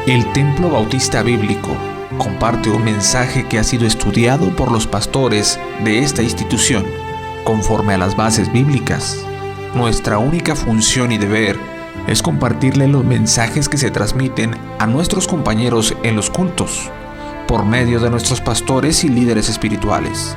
El Templo Bautista Bíblico comparte un mensaje que ha sido estudiado por los pastores de esta institución, conforme a las bases bíblicas. Nuestra única función y deber es compartirle los mensajes que se transmiten a nuestros compañeros en los cultos, por medio de nuestros pastores y líderes espirituales.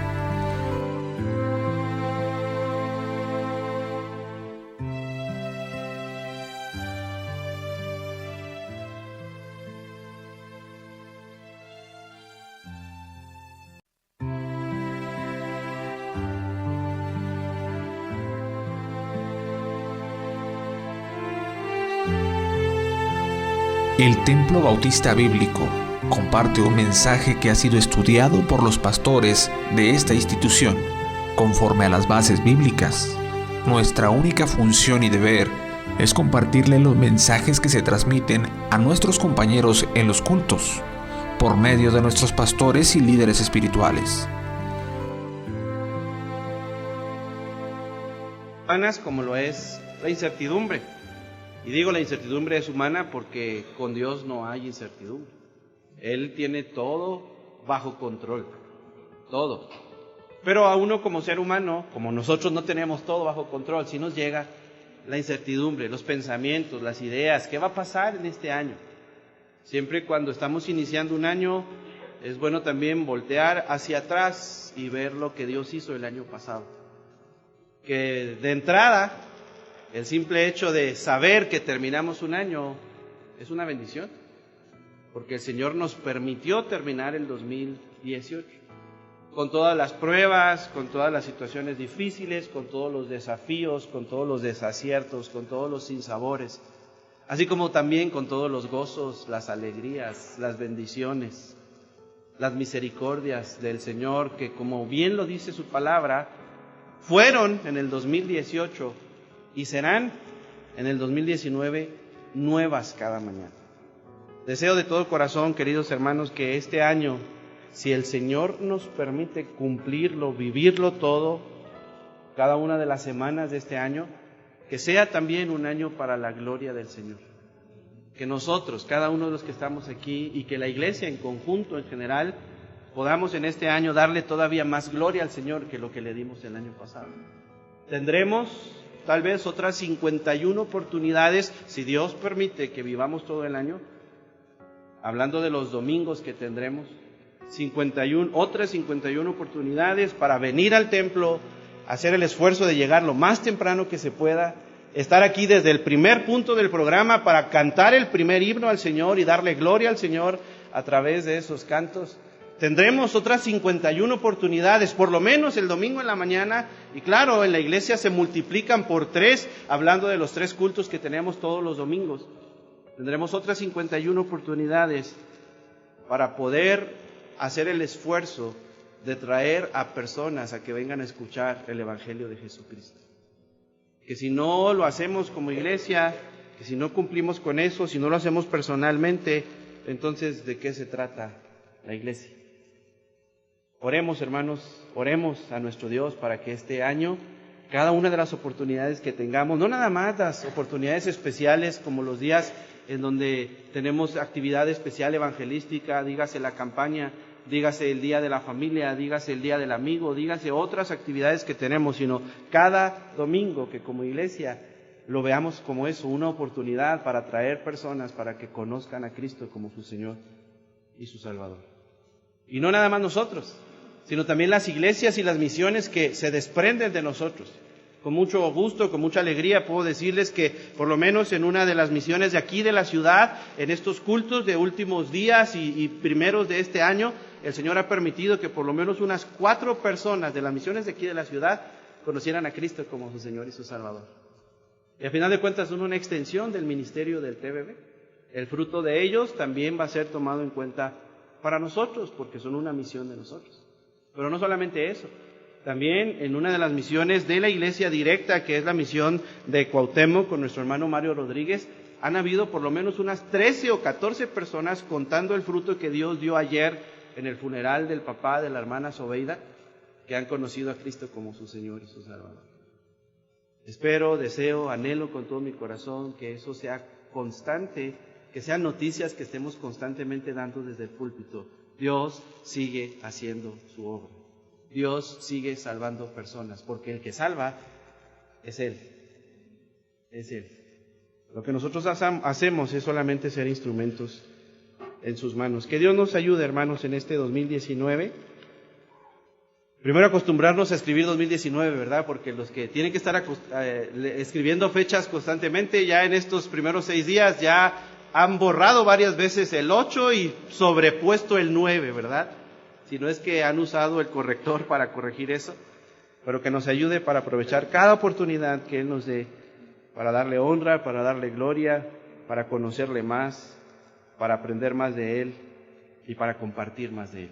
El Templo Bautista Bíblico comparte un mensaje que ha sido estudiado por los pastores de esta institución, conforme a las bases bíblicas. Nuestra única función y deber es compartirle los mensajes que se transmiten a nuestros compañeros en los cultos, por medio de nuestros pastores y líderes espirituales. Humanas como lo es la incertidumbre. Y digo la incertidumbre es humana porque con Dios no hay incertidumbre. Él tiene todo bajo control, todo. Pero a uno como ser humano, como nosotros no tenemos todo bajo control, sí nos llega la incertidumbre, los pensamientos, las ideas, ¿qué va a pasar en este año? Siempre cuando estamos iniciando un año, es bueno también voltear hacia atrás y ver lo que Dios hizo el año pasado. Que de entrada, el simple hecho de saber que terminamos un año es una bendición, porque el Señor nos permitió terminar el 2018, con todas las pruebas, con todas las situaciones difíciles, con todos los desafíos, con todos los desaciertos, con todos los sinsabores, así como también con todos los gozos, las alegrías, las bendiciones, las misericordias del Señor, que como bien lo dice su palabra, fueron en el 2018 y serán en el 2019 nuevas cada mañana. Deseo de todo corazón, queridos hermanos, que este año, si el Señor nos permite cumplirlo, vivirlo todo, cada una de las semanas de este año, que sea también un año para la gloria del Señor. Que nosotros, cada uno de los que estamos aquí, y que la iglesia en conjunto, en general, podamos en este año darle todavía más gloria al Señor que lo que le dimos el año pasado. Tendremos tal vez otras 51 oportunidades, si Dios permite que vivamos todo el año, hablando de los domingos que tendremos, otras 51 oportunidades para venir al templo, hacer el esfuerzo de llegar lo más temprano que se pueda, estar aquí desde el primer punto del programa para cantar el primer himno al Señor y darle gloria al Señor a través de esos cantos. Tendremos otras 51 oportunidades, por lo menos el domingo en la mañana, y claro, en la iglesia se multiplican por 3, hablando de los 3 cultos que tenemos todos los domingos. Tendremos otras 51 oportunidades para poder hacer el esfuerzo de traer a personas a que vengan a escuchar el Evangelio de Jesucristo. Que si no lo hacemos como iglesia, que si no cumplimos con eso, si no lo hacemos personalmente, entonces ¿de qué se trata la iglesia? Oremos, hermanos, oremos a nuestro Dios para que este año, cada una de las oportunidades que tengamos, no nada más las oportunidades especiales como los días en donde tenemos actividad especial evangelística, dígase la campaña, dígase el día de la familia, dígase el día del amigo, dígase otras actividades que tenemos, sino cada domingo que como iglesia lo veamos como eso, una oportunidad para traer personas para que conozcan a Cristo como su Señor y su Salvador. Y no nada más nosotros, sino también las iglesias y las misiones que se desprenden de nosotros. Con mucho gusto, con mucha alegría puedo decirles que por lo menos en una de las misiones de aquí de la ciudad, en estos cultos de últimos días y primeros de este año, el Señor ha permitido que por lo menos unas 4 personas de las misiones de aquí de la ciudad conocieran a Cristo como su Señor y su Salvador. Y al final de cuentas son una extensión del ministerio del TBB. El fruto de ellos también va a ser tomado en cuenta para nosotros, porque son una misión de nosotros. Pero no solamente eso, también en una de las misiones de la iglesia directa, que es la misión de Cuauhtémoc con nuestro hermano Mario Rodríguez, han habido por lo menos unas 13 o 14 personas contando el fruto que Dios dio ayer en el funeral del papá de la hermana Sobeida, que han conocido a Cristo como su Señor y su Salvador. Espero, deseo, anhelo con todo mi corazón que eso sea constante que sean noticias que estemos constantemente dando desde el púlpito. Dios sigue haciendo su obra. Dios sigue salvando personas, porque el que salva es Él. Es Él. Lo que nosotros hacemos es solamente ser instrumentos en sus manos. Que Dios nos ayude, hermanos, en este 2019. Primero acostumbrarnos a escribir 2019, ¿verdad? Porque los que tienen que estar escribiendo fechas constantemente, ya en estos primeros 6 días ya han borrado varias veces el 8 y sobrepuesto el 9, ¿verdad? Si no es que han usado el corrector para corregir eso, pero que nos ayude para aprovechar cada oportunidad que Él nos dé, para darle honra, para darle gloria, para conocerle más, para aprender más de Él y para compartir más de Él.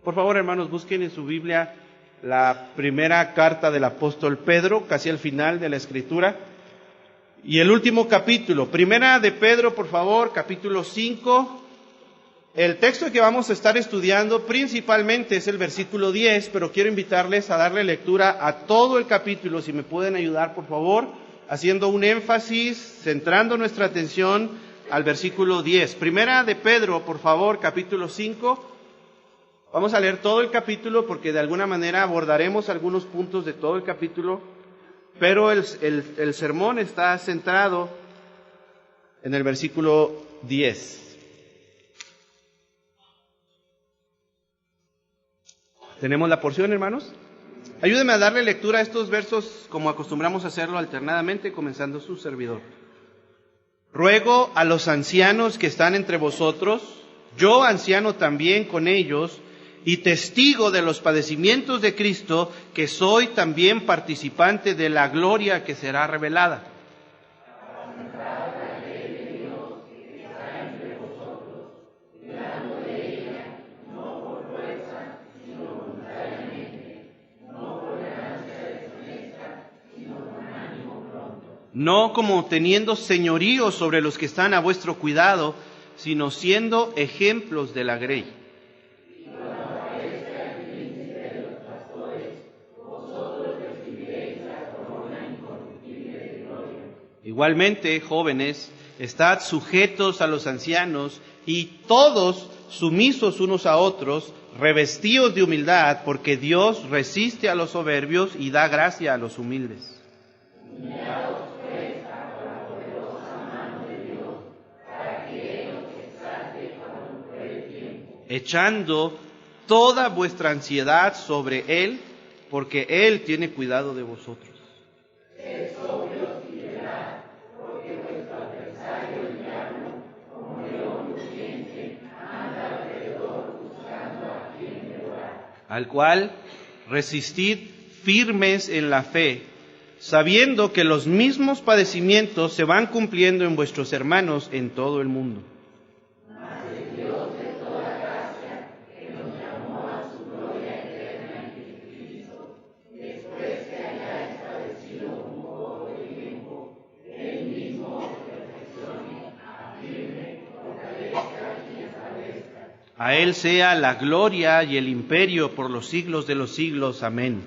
Por favor, hermanos, busquen en su Biblia la primera carta del apóstol Pedro, casi al final de la Escritura, y el último capítulo, primera de Pedro, por favor, capítulo 5. El texto que vamos a estar estudiando principalmente es el versículo 10, pero quiero invitarles a darle lectura a todo el capítulo, si me pueden ayudar, por favor, haciendo un énfasis, centrando nuestra atención al versículo 10. Primera de Pedro, por favor, capítulo 5. Vamos a leer todo el capítulo porque de alguna manera abordaremos algunos puntos de todo el capítulo, pero el sermón está centrado en el versículo 10. ¿Tenemos la porción, hermanos? Ayúdenme a darle lectura a estos versos como acostumbramos a hacerlo alternadamente, comenzando su servidor. Ruego a los ancianos que están entre vosotros, yo anciano también con ellos, y testigo de los padecimientos de Cristo, que soy también participante de la gloria que será revelada. No como teniendo señorío sobre los que están a vuestro cuidado, sino siendo ejemplos de la grey. Igualmente, jóvenes, estad sujetos a los ancianos y todos sumisos unos a otros, revestidos de humildad, porque Dios resiste a los soberbios y da gracia a los humildes. Echando toda vuestra ansiedad sobre Él, porque Él tiene cuidado de vosotros. Al cual resistid firmes en la fe, sabiendo que los mismos padecimientos se van cumpliendo en vuestros hermanos en todo el mundo. A Él sea la gloria y el imperio por los siglos de los siglos. Amén.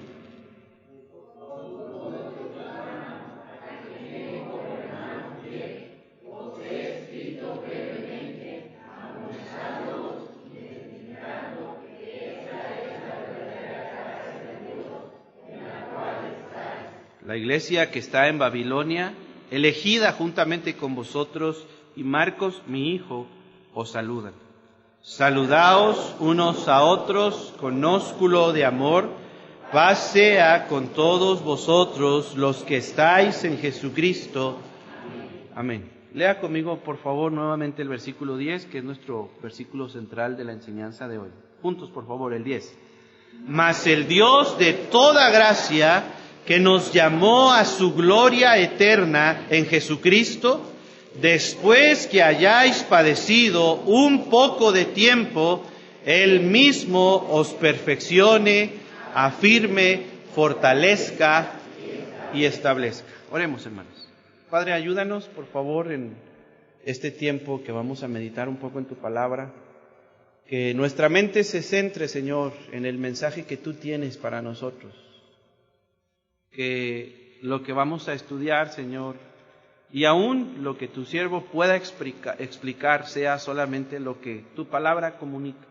La iglesia que está en Babilonia, elegida juntamente con vosotros, y Marcos, mi hijo, os saludan. Saludaos unos a otros con ósculo de amor. Paz sea con todos vosotros los que estáis en Jesucristo. Amén. Lea conmigo, por favor, nuevamente el versículo 10, que es nuestro versículo central de la enseñanza de hoy. Juntos, por favor, el 10. Mas el Dios de toda gracia, que nos llamó a su gloria eterna en Jesucristo, después que hayáis padecido un poco de tiempo, Él mismo os perfeccione, afirme, fortalezca y establezca. Oremos, hermanos. Padre, ayúdanos, por favor, en este tiempo que vamos a meditar un poco en tu palabra. Que nuestra mente se centre, Señor, en el mensaje que tú tienes para nosotros. Que lo que vamos a estudiar, Señor, Y aún lo que tu siervo pueda explicar sea solamente lo que tu palabra comunica.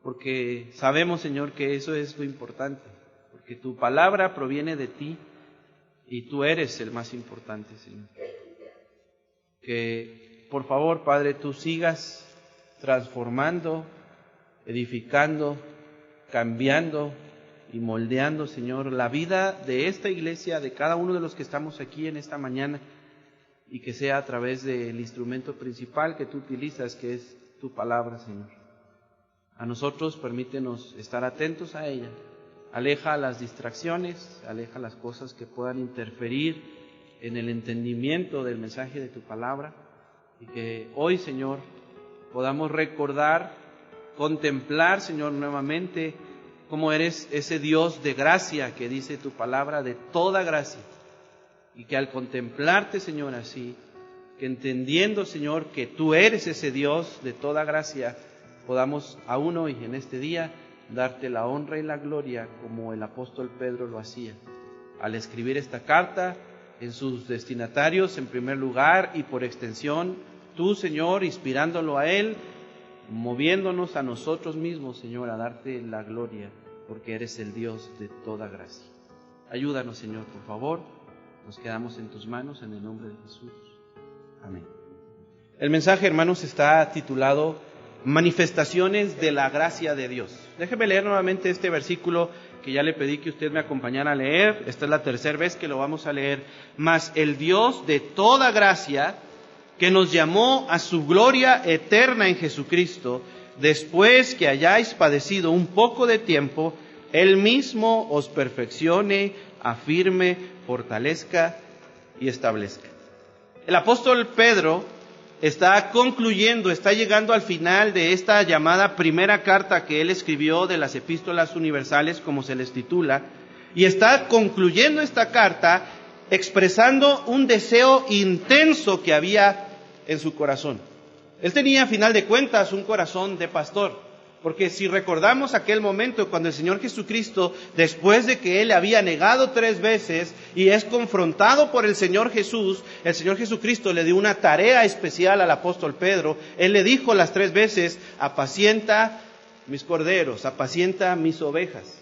Porque sabemos, Señor, que eso es lo importante. Porque tu palabra proviene de ti y tú eres el más importante, Señor. Que, por favor, Padre, tú sigas transformando, edificando, cambiando y moldeando, Señor, la vida de esta iglesia, de cada uno de los que estamos aquí en esta mañana, y que sea a través del instrumento principal que tú utilizas, que es tu palabra, Señor. A nosotros permítenos estar atentos a ella. Aleja las distracciones, aleja las cosas que puedan interferir en el entendimiento del mensaje de tu palabra, y que hoy, Señor, podamos recordar, contemplar, Señor, nuevamente cómo eres ese Dios de gracia que dice tu palabra, de toda gracia. Y que al contemplarte, Señor, así, que entendiendo, Señor, que tú eres ese Dios de toda gracia, podamos aún hoy, en este día, darte la honra y la gloria como el apóstol Pedro lo hacía. Al escribir esta carta, en sus destinatarios, en primer lugar, y por extensión, tú, Señor, inspirándolo a él, moviéndonos a nosotros mismos, Señor, a darte la gloria, porque eres el Dios de toda gracia. Ayúdanos, Señor, por favor. Nos quedamos en tus manos, en el nombre de Jesús. Amén. El mensaje, hermanos, está titulado Manifestaciones de la gracia de Dios. Déjeme leer nuevamente este versículo que ya le pedí que usted me acompañara a leer. Esta es la tercera vez que lo vamos a leer. Mas el Dios de toda gracia, que nos llamó a su gloria eterna en Jesucristo, después que hayáis padecido un poco de tiempo, Él mismo os perfeccione, afirme, fortalezca y establezca. El apóstol Pedro está concluyendo, está llegando al final de esta llamada primera carta que él escribió de las epístolas universales, como se les titula, y está concluyendo esta carta expresando un deseo intenso que había en su corazón. Él tenía, a final de cuentas, un corazón de pastor. Porque si recordamos aquel momento cuando el Señor Jesucristo, después de que Él había negado 3 veces y es confrontado por el Señor Jesucristo le dio una tarea especial al apóstol Pedro. Él le dijo las 3 veces: apacienta mis corderos, apacienta mis ovejas.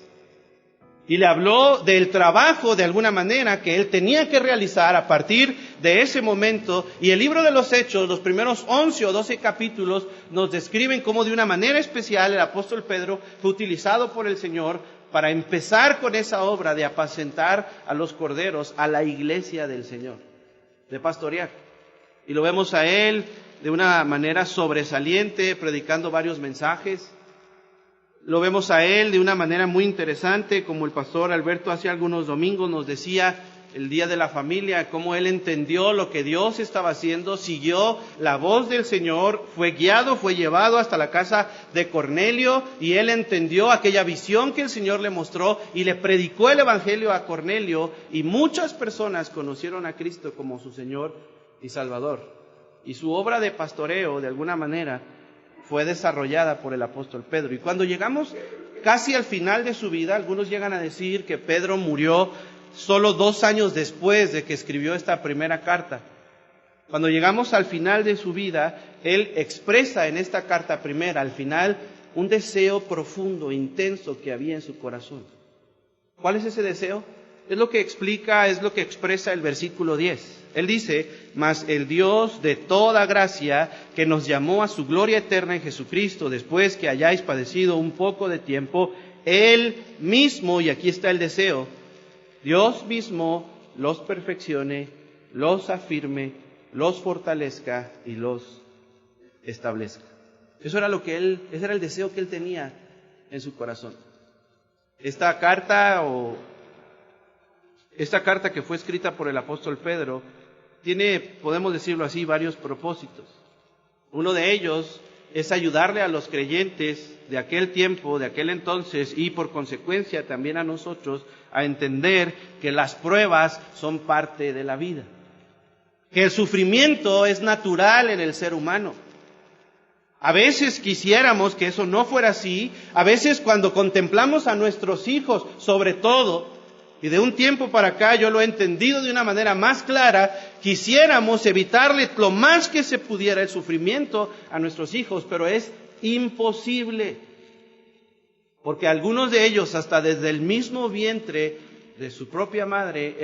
Y le habló del trabajo, de alguna manera, que él tenía que realizar a partir de ese momento. Y el libro de los Hechos, los primeros 11 o 12 capítulos, nos describen cómo de una manera especial el apóstol Pedro fue utilizado por el Señor para empezar con esa obra de apacentar a los corderos, a la iglesia del Señor, de pastorear. Y lo vemos a él de una manera sobresaliente, predicando varios mensajes. Lo vemos a él de una manera muy interesante, como el pastor Alberto hace algunos domingos nos decía, el día de la familia, cómo él entendió lo que Dios estaba haciendo, siguió la voz del Señor, fue guiado, fue llevado hasta la casa de Cornelio, y él entendió aquella visión que el Señor le mostró y le predicó el evangelio a Cornelio, y muchas personas conocieron a Cristo como su Señor y Salvador. Y su obra de pastoreo, de alguna manera, fue desarrollada por el apóstol Pedro. Y cuando llegamos casi al final de su vida, algunos llegan a decir que Pedro murió solo 2 años después de que escribió esta primera carta. Cuando llegamos al final de su vida, él expresa en esta carta primera, al final, un deseo profundo, intenso que había en su corazón. ¿Cuál es ese deseo? Es lo que expresa el versículo 10. Él dice: mas el Dios de toda gracia, que nos llamó a su gloria eterna en Jesucristo, después que hayáis padecido un poco de tiempo, Él mismo, y aquí está el deseo, Dios mismo los perfeccione, los afirme, los fortalezca y los establezca. Ese era el deseo que él tenía en su corazón. Esta carta que fue escrita por el apóstol Pedro tiene, podemos decirlo así, varios propósitos. Uno de ellos es ayudarle a los creyentes de aquel tiempo, de aquel entonces, y por consecuencia también a nosotros, a entender que las pruebas son parte de la vida, que el sufrimiento es natural en el ser humano. A veces quisiéramos que eso no fuera así. A veces cuando contemplamos a nuestros hijos, sobre todo, y de un tiempo para acá yo lo he entendido de una manera más clara, quisiéramos evitarle lo más que se pudiera el sufrimiento a nuestros hijos, pero es imposible. Porque algunos de ellos, hasta desde el mismo vientre de su propia madre,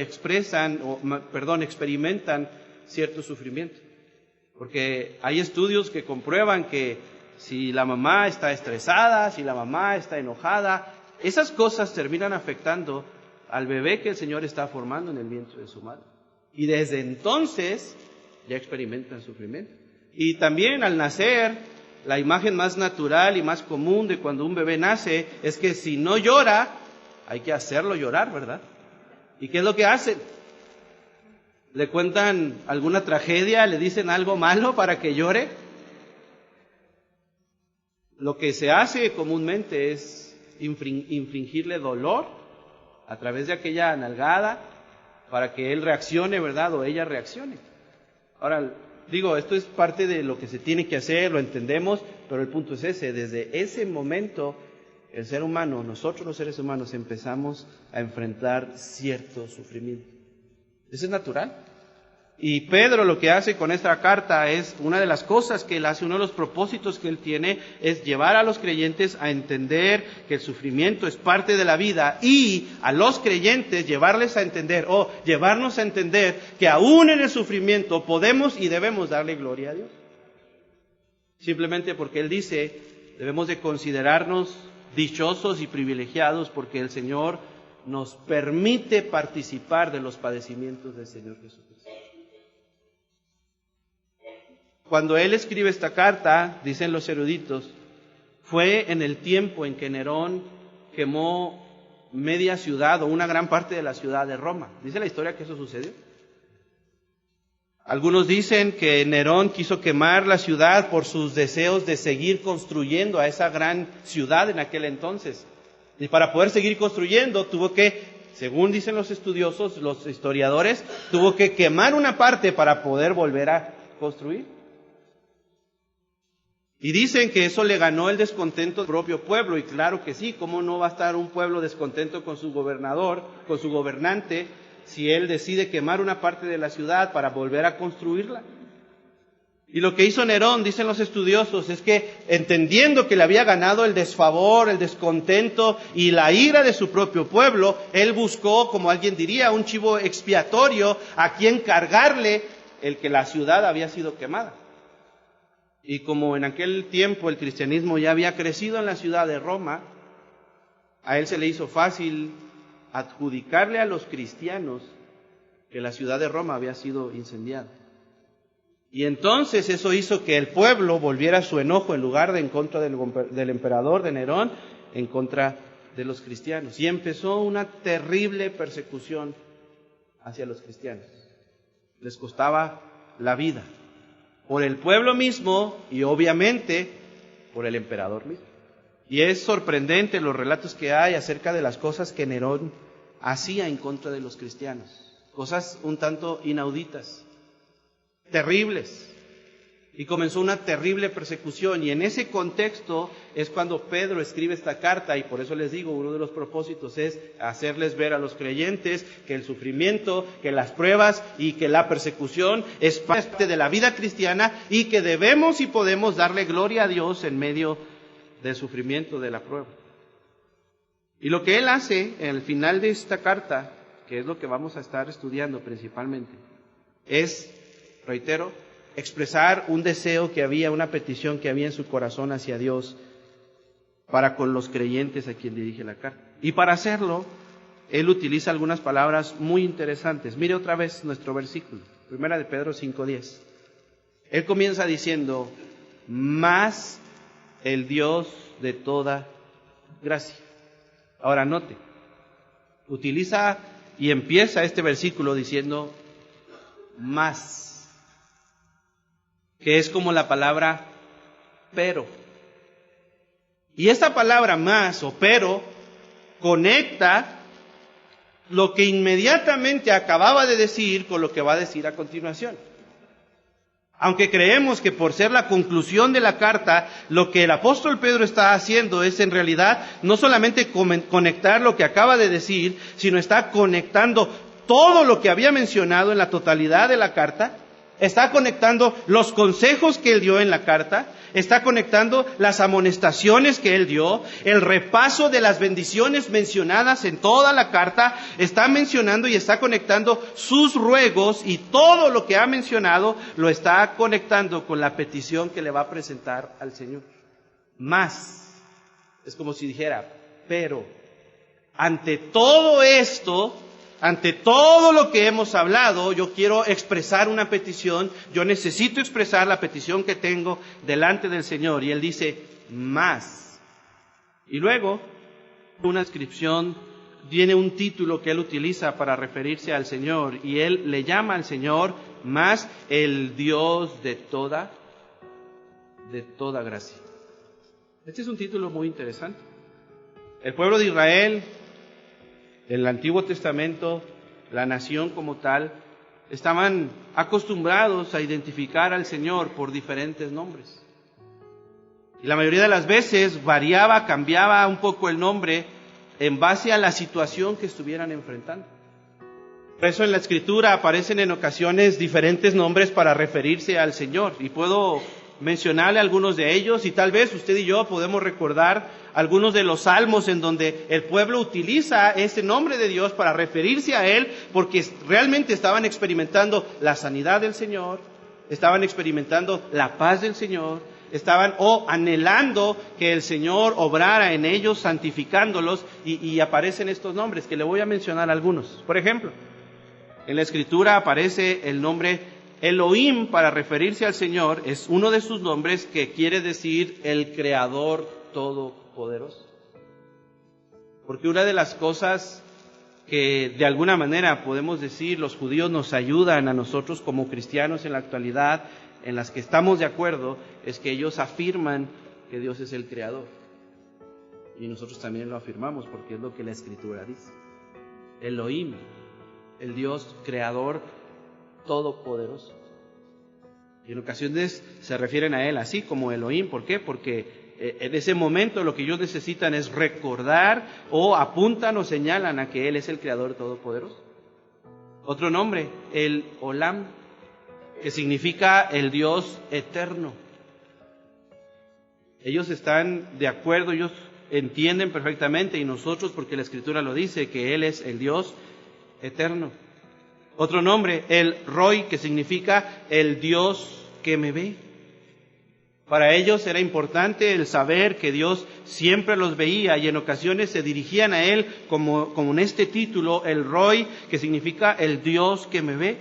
experimentan cierto sufrimiento. Porque hay estudios que comprueban que si la mamá está estresada, si la mamá está enojada, esas cosas terminan afectando al bebé que el Señor está formando en el vientre de su madre. Y desde entonces ya experimentan sufrimiento. Y también al nacer, la imagen más natural y más común de cuando un bebé nace es que si no llora, hay que hacerlo llorar, ¿verdad? ¿Y qué es lo que hacen? ¿Le cuentan alguna tragedia? ¿Le dicen algo malo para que llore? Lo que se hace comúnmente es infligirle dolor a través de aquella nalgada para que él reaccione, ¿verdad? O ella reaccione. Ahora, esto es parte de lo que se tiene que hacer, lo entendemos, pero el punto es ese. Desde ese momento, el ser humano, nosotros los seres humanos, empezamos a enfrentar cierto sufrimiento. Eso es natural. Y Pedro lo que hace con esta carta es, una de las cosas que él hace, uno de los propósitos que él tiene, es llevar a los creyentes a entender que el sufrimiento es parte de la vida, y a los creyentes llevarnos a entender que aún en el sufrimiento podemos y debemos darle gloria a Dios. Simplemente porque él dice, debemos de considerarnos dichosos y privilegiados porque el Señor nos permite participar de los padecimientos del Señor Jesucristo. Cuando él escribe esta carta, dicen los eruditos, fue en el tiempo en que Nerón quemó media ciudad o una gran parte de la ciudad de Roma. Dice la historia que eso sucedió. Algunos dicen que Nerón quiso quemar la ciudad por sus deseos de seguir construyendo a esa gran ciudad en aquel entonces. Y para poder seguir construyendo tuvo que, según dicen los estudiosos, los historiadores, tuvo que quemar una parte para poder volver a construir. Y dicen que eso le ganó el descontento al propio pueblo, y claro que sí, ¿cómo no va a estar un pueblo descontento con su gobernador, con su gobernante, si él decide quemar una parte de la ciudad para volver a construirla? Y lo que hizo Nerón, dicen los estudiosos, es que entendiendo que le había ganado el desfavor, el descontento y la ira de su propio pueblo, él buscó, como alguien diría, un chivo expiatorio a quien cargarle el que la ciudad había sido quemada. Y como en aquel tiempo el cristianismo ya había crecido en la ciudad de Roma, a él se le hizo fácil adjudicarle a los cristianos que la ciudad de Roma había sido incendiada. Y entonces eso hizo que el pueblo volviera su enojo, en lugar de en contra del emperador, de Nerón, en contra de los cristianos. Y empezó una terrible persecución hacia los cristianos. Les costaba la vida. Por el pueblo mismo y obviamente por el emperador mismo. Y es sorprendente los relatos que hay acerca de las cosas que Nerón hacía en contra de los cristianos. Cosas un tanto inauditas, terribles. Y comenzó una terrible persecución, y en ese contexto es cuando Pedro escribe esta carta, y por eso les digo, uno de los propósitos es hacerles ver a los creyentes que el sufrimiento, que las pruebas y que la persecución es parte de la vida cristiana, y que debemos y podemos darle gloria a Dios en medio del sufrimiento, de la prueba. Y lo que él hace en el final de esta carta, que es lo que vamos a estar estudiando principalmente, es, reitero, expresar un deseo que había, una petición que había en su corazón hacia Dios para con los creyentes a quien dirige la carta. Y para hacerlo, él utiliza algunas palabras muy interesantes. Mire otra vez nuestro versículo, 1 de Pedro 5:10. Él comienza diciendo, más el Dios de toda gracia. Ahora note, utiliza y empieza este versículo diciendo, más, que es como la palabra pero. Y esta palabra más o pero conecta lo que inmediatamente acababa de decir con lo que va a decir a continuación. Aunque creemos que por ser la conclusión de la carta, lo que el apóstol Pedro está haciendo es en realidad no solamente conectar lo que acaba de decir, sino está conectando todo lo que había mencionado en la totalidad de la carta, está conectando los consejos que él dio en la carta, está conectando las amonestaciones que él dio, el repaso de las bendiciones mencionadas en toda la carta, está mencionando y está conectando sus ruegos, y todo lo que ha mencionado lo está conectando con la petición que le va a presentar al Señor. Más, es como si dijera, pero ante todo esto, ante todo lo que hemos hablado, yo quiero expresar una petición, yo necesito expresar la petición que tengo delante del Señor. Y él dice, más. Y luego, una inscripción, tiene un título que él utiliza para referirse al Señor, y él le llama al Señor más el Dios de toda gracia. Este es un título muy interesante. El pueblo de Israel, en el Antiguo Testamento, la nación como tal, estaban acostumbrados a identificar al Señor por diferentes nombres. Y la mayoría de las veces cambiaba un poco el nombre en base a la situación que estuvieran enfrentando. Por eso en la Escritura aparecen en ocasiones diferentes nombres para referirse al Señor. Y puedo mencionarle algunos de ellos, y tal vez usted y yo podemos recordar algunos de los salmos en donde el pueblo utiliza ese nombre de Dios para referirse a Él, porque realmente estaban experimentando la sanidad del Señor, estaban experimentando la paz del Señor, estaban anhelando que el Señor obrara en ellos, santificándolos, y aparecen estos nombres, que le voy a mencionar algunos. Por ejemplo, en la Escritura aparece el nombre Elohim para referirse al Señor, es uno de sus nombres que quiere decir el Creador Todopoderoso. Porque una de las cosas que de alguna manera podemos decir los judíos nos ayudan a nosotros como cristianos en la actualidad, en las que estamos de acuerdo, es que ellos afirman que Dios es el Creador. Y nosotros también lo afirmamos porque es lo que la Escritura dice. Elohim, el Dios Creador Todopoderoso. Y en ocasiones se refieren a Él así como Elohim. ¿Por qué? Porque en ese momento lo que ellos necesitan es recordar o apuntan o señalan a que Él es el Creador Todopoderoso. Otro nombre, el Olam, que significa el Dios eterno. Ellos están de acuerdo, ellos entienden perfectamente, y nosotros, porque la Escritura lo dice, que Él es el Dios eterno. Otro nombre, el Roi, que significa el Dios que me ve. Para ellos era importante el saber que Dios siempre los veía, y en ocasiones se dirigían a Él como en este título, el Roi, que significa el Dios que me ve.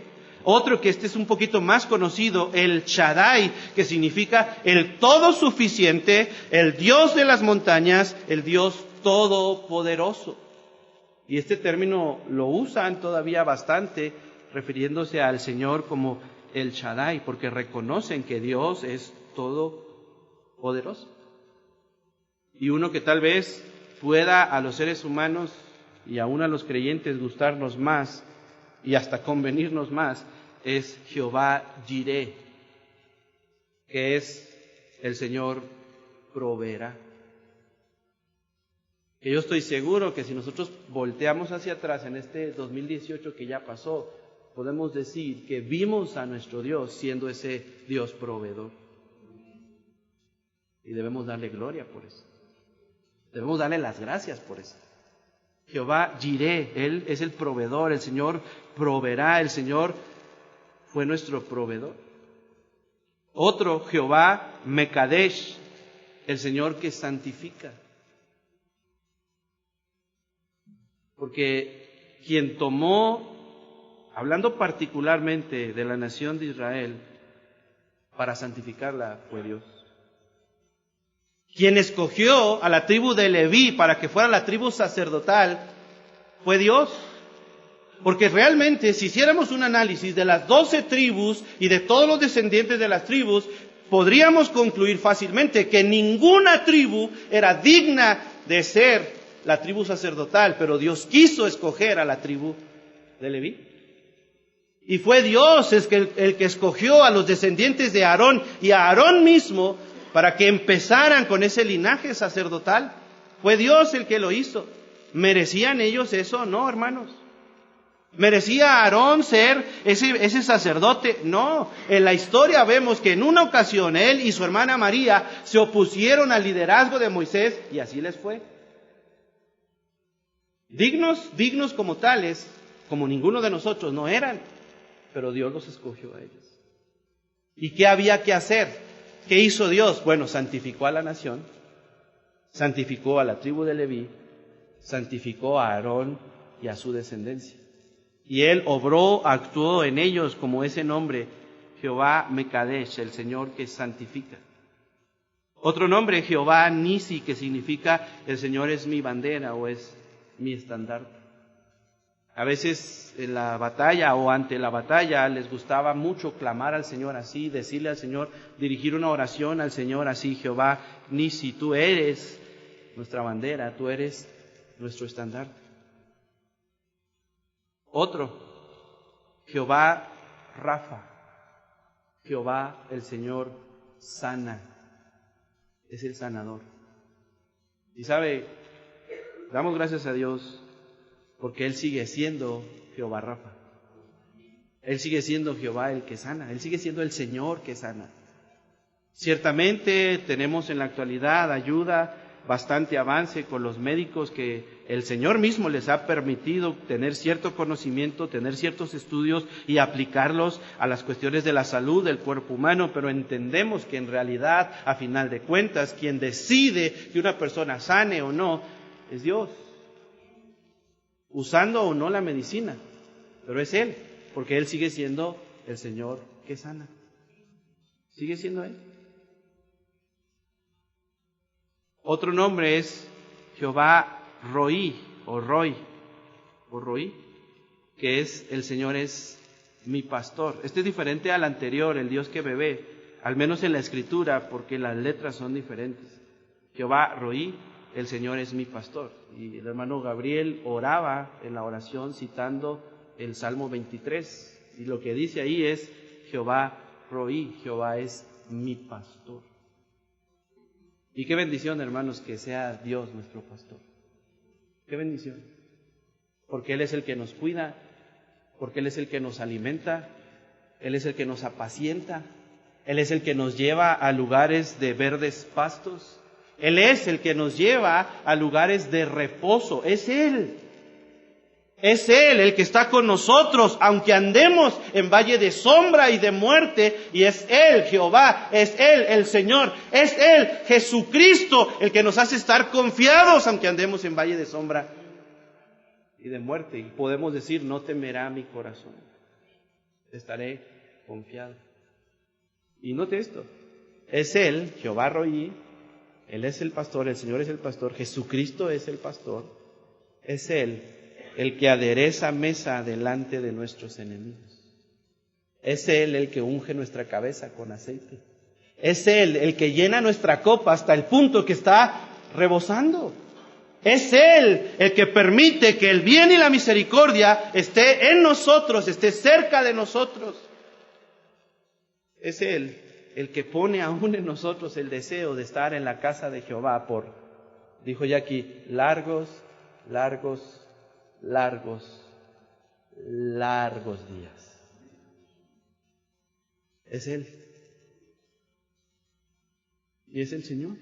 Otro, que este es un poquito más conocido, el Shaddai, que significa el todo suficiente, el Dios de las montañas, el Dios todopoderoso. Y este término lo usan todavía bastante, refiriéndose al Señor como el Shaddai, porque reconocen que Dios es todopoderoso. Y uno que tal vez pueda a los seres humanos y aún a los creyentes gustarnos más y hasta convenirnos más, es Jehová Jireh, que es el Señor proveerá. Que yo estoy seguro que si nosotros volteamos hacia atrás en este 2018 que ya pasó, podemos decir que vimos a nuestro Dios siendo ese Dios proveedor. Y debemos darle gloria por eso. Debemos darle las gracias por eso. Jehová Jireh, Él es el proveedor, el Señor proveerá, el Señor fue nuestro proveedor. Otro, Jehová Mekadesh, el Señor que santifica. Porque quien tomó, hablando particularmente de la nación de Israel, para santificarla fue Dios. Quien escogió a la tribu de Leví para que fuera la tribu sacerdotal fue Dios. Porque realmente, si hiciéramos un análisis de las 12 tribus y de todos los descendientes de las tribus, podríamos concluir fácilmente que ninguna tribu era digna de ser la tribu sacerdotal, pero Dios quiso escoger a la tribu de Leví. Y fue Dios el que escogió a los descendientes de Aarón y a Aarón mismo para que empezaran con ese linaje sacerdotal. Fue Dios el que lo hizo. ¿Merecían ellos eso? No, hermanos. ¿Merecía Aarón ser ese sacerdote? No. En la historia vemos que en una ocasión él y su hermana María se opusieron al liderazgo de Moisés y así les fue. Dignos como tales, como ninguno de nosotros no eran, pero Dios los escogió a ellos. ¿Y qué había que hacer? ¿Qué hizo Dios? Bueno, santificó a la nación, santificó a la tribu de Leví, santificó a Aarón y a su descendencia. Y Él actuó en ellos como ese nombre, Jehová Mekadesh, el Señor que santifica. Otro nombre, Jehová Nisi, que significa el Señor es mi bandera o es mi estandarte. A veces en la batalla o ante la batalla les gustaba mucho clamar al Señor así, decirle al Señor, dirigir una oración al Señor así, Jehová Nisi, tú eres nuestra bandera, tú eres nuestro estandarte. Otro, Jehová Rafa, Jehová el Señor sana, es el sanador. Y sabe, damos gracias a Dios porque Él sigue siendo Jehová Rafa. Él sigue siendo Jehová el que sana, Él sigue siendo el Señor que sana. Ciertamente tenemos en la actualidad ayuda, bastante avance con los médicos que el Señor mismo les ha permitido tener cierto conocimiento, tener ciertos estudios y aplicarlos a las cuestiones de la salud del cuerpo humano, pero entendemos que en realidad, a final de cuentas, quien decide que una persona sane o no es Dios, usando o no la medicina, pero es Él, porque Él sigue siendo el Señor que sana. Sigue siendo Él. Otro nombre es Jehová Roí, o Roy, que es el Señor es mi pastor. Este es diferente al anterior, el Dios que me ve, al menos en la escritura, porque las letras son diferentes. Jehová Roí, el Señor es mi pastor. Y el hermano Gabriel oraba en la oración citando el Salmo 23. Y lo que dice ahí es Jehová Roí, Jehová es mi pastor. Y qué bendición, hermanos, que sea Dios nuestro pastor. Qué bendición. Porque Él es el que nos cuida, porque Él es el que nos alimenta, Él es el que nos apacienta, Él es el que nos lleva a lugares de verdes pastos, Él es el que nos lleva a lugares de reposo, es Él. Es Él el que está con nosotros, aunque andemos en valle de sombra y de muerte, y es Él, Jehová, es Él, el Señor, es Él, Jesucristo, el que nos hace estar confiados, aunque andemos en valle de sombra y de muerte. Y podemos decir, no temerá mi corazón, estaré confiado. Y note esto, es Él, Jehová Roí, Él es el pastor, el Señor es el pastor, Jesucristo es el pastor, es Él el que adereza mesa delante de nuestros enemigos. Es Él el que unge nuestra cabeza con aceite. Es Él el que llena nuestra copa hasta el punto que está rebosando. Es Él el que permite que el bien y la misericordia esté en nosotros, esté cerca de nosotros. Es Él el que pone aún en nosotros el deseo de estar en la casa de Jehová por, dijo ya aquí, largos días. Es Él. Y es el Señor.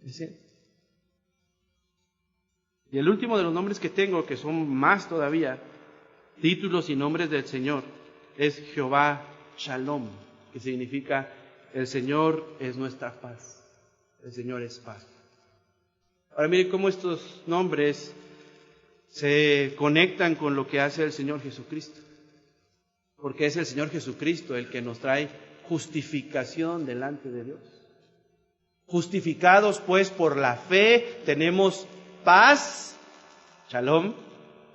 Es Él. Y el último de los nombres que tengo, que son más todavía, títulos y nombres del Señor, es Jehová Shalom, que significa el Señor es nuestra paz. El Señor es paz. Ahora miren cómo estos nombres se conectan con lo que hace el Señor Jesucristo. Porque es el Señor Jesucristo el que nos trae justificación delante de Dios. Justificados pues por la fe, tenemos paz, shalom,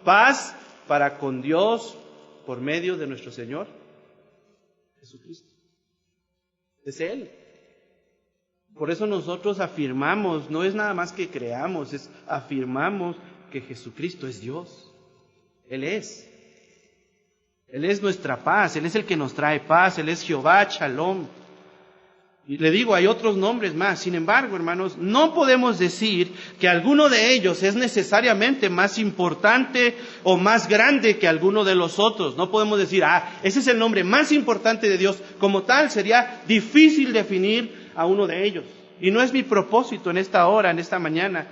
paz para con Dios por medio de nuestro Señor Jesucristo. Es Él. Por eso nosotros afirmamos, no es nada más que creamos, es afirmamos que Jesucristo es Dios. Él es Él es nuestra paz, Él es el que nos trae paz, Él es Jehová Shalom. Y le digo, hay otros nombres más. Sin embargo, hermanos, no podemos decir que alguno de ellos es necesariamente más importante o más grande que alguno de los otros. No podemos decir, ese es el nombre más importante de Dios. Como tal, sería difícil definir a uno de ellos. Y no es mi propósito en esta hora, en esta mañana,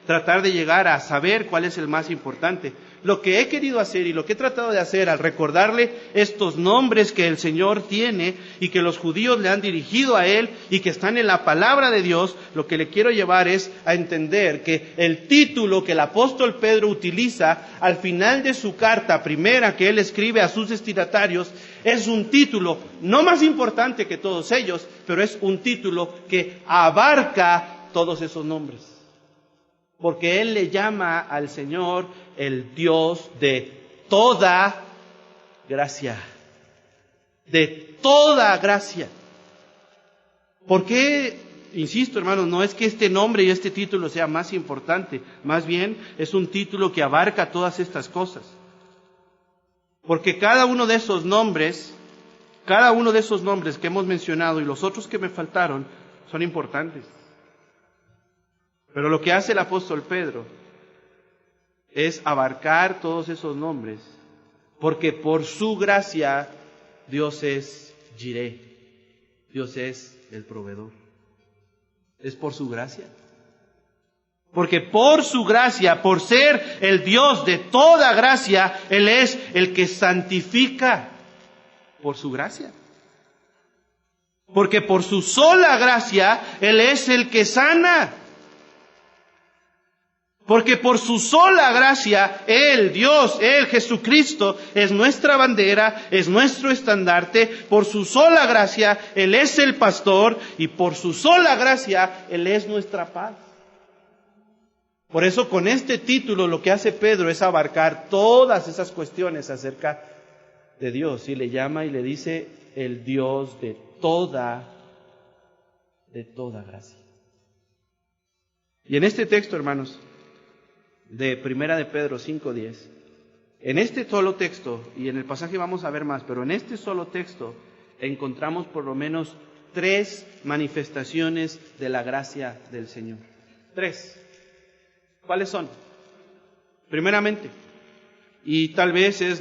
tratar de llegar a saber cuál es el más importante. Lo que he querido hacer y lo que he tratado de hacer al recordarle estos nombres que el Señor tiene y que los judíos le han dirigido a Él y que están en la palabra de Dios, lo que le quiero llevar es a entender que el título que el apóstol Pedro utiliza al final de su carta primera que él escribe a sus destinatarios es un título no más importante que todos ellos, pero es un título que abarca todos esos nombres. Porque Él le llama al Señor el Dios de toda gracia. De toda gracia. ¿Por qué? Insisto, hermanos, no es que este nombre y este título sea más importante. Más bien es un título que abarca todas estas cosas. Porque cada uno de esos nombres que hemos mencionado y los otros que me faltaron son importantes. Pero lo que hace el apóstol Pedro es abarcar todos esos nombres, porque por su gracia Dios es Jireh, Dios es el proveedor. Es por su gracia. Porque por su gracia, por ser el Dios de toda gracia, Él es el que santifica por su gracia. Porque por su sola gracia, Él es el que sana. Porque por su sola gracia, Él, Dios, Él, Jesucristo, es nuestra bandera, es nuestro estandarte. Por su sola gracia, Él es el pastor y por su sola gracia, Él es nuestra paz. Por eso con este título lo que hace Pedro es abarcar todas esas cuestiones acerca de Dios. Y le llama y le dice el Dios de toda gracia. Y en este texto, hermanos, de Primera de Pedro 5:10, en este solo texto, y en el pasaje vamos a ver más, pero en este solo texto encontramos por lo menos 3 manifestaciones de la gracia del Señor. 3. ¿Cuáles son? Primeramente, y tal vez es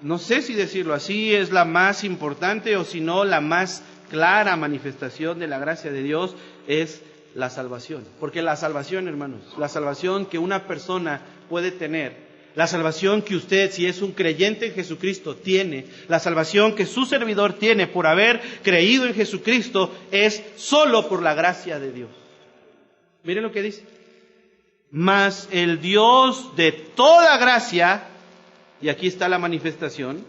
no sé si decirlo así, es la más importante o si no la más clara manifestación de la gracia de Dios, es la salvación. Porque la salvación, hermanos, la salvación que una persona puede tener, la salvación que usted, si es un creyente en Jesucristo, tiene, la salvación que su servidor tiene por haber creído en Jesucristo, es solo por la gracia de Dios. Miren lo que dice. Mas el Dios de toda gracia, y aquí está la manifestación,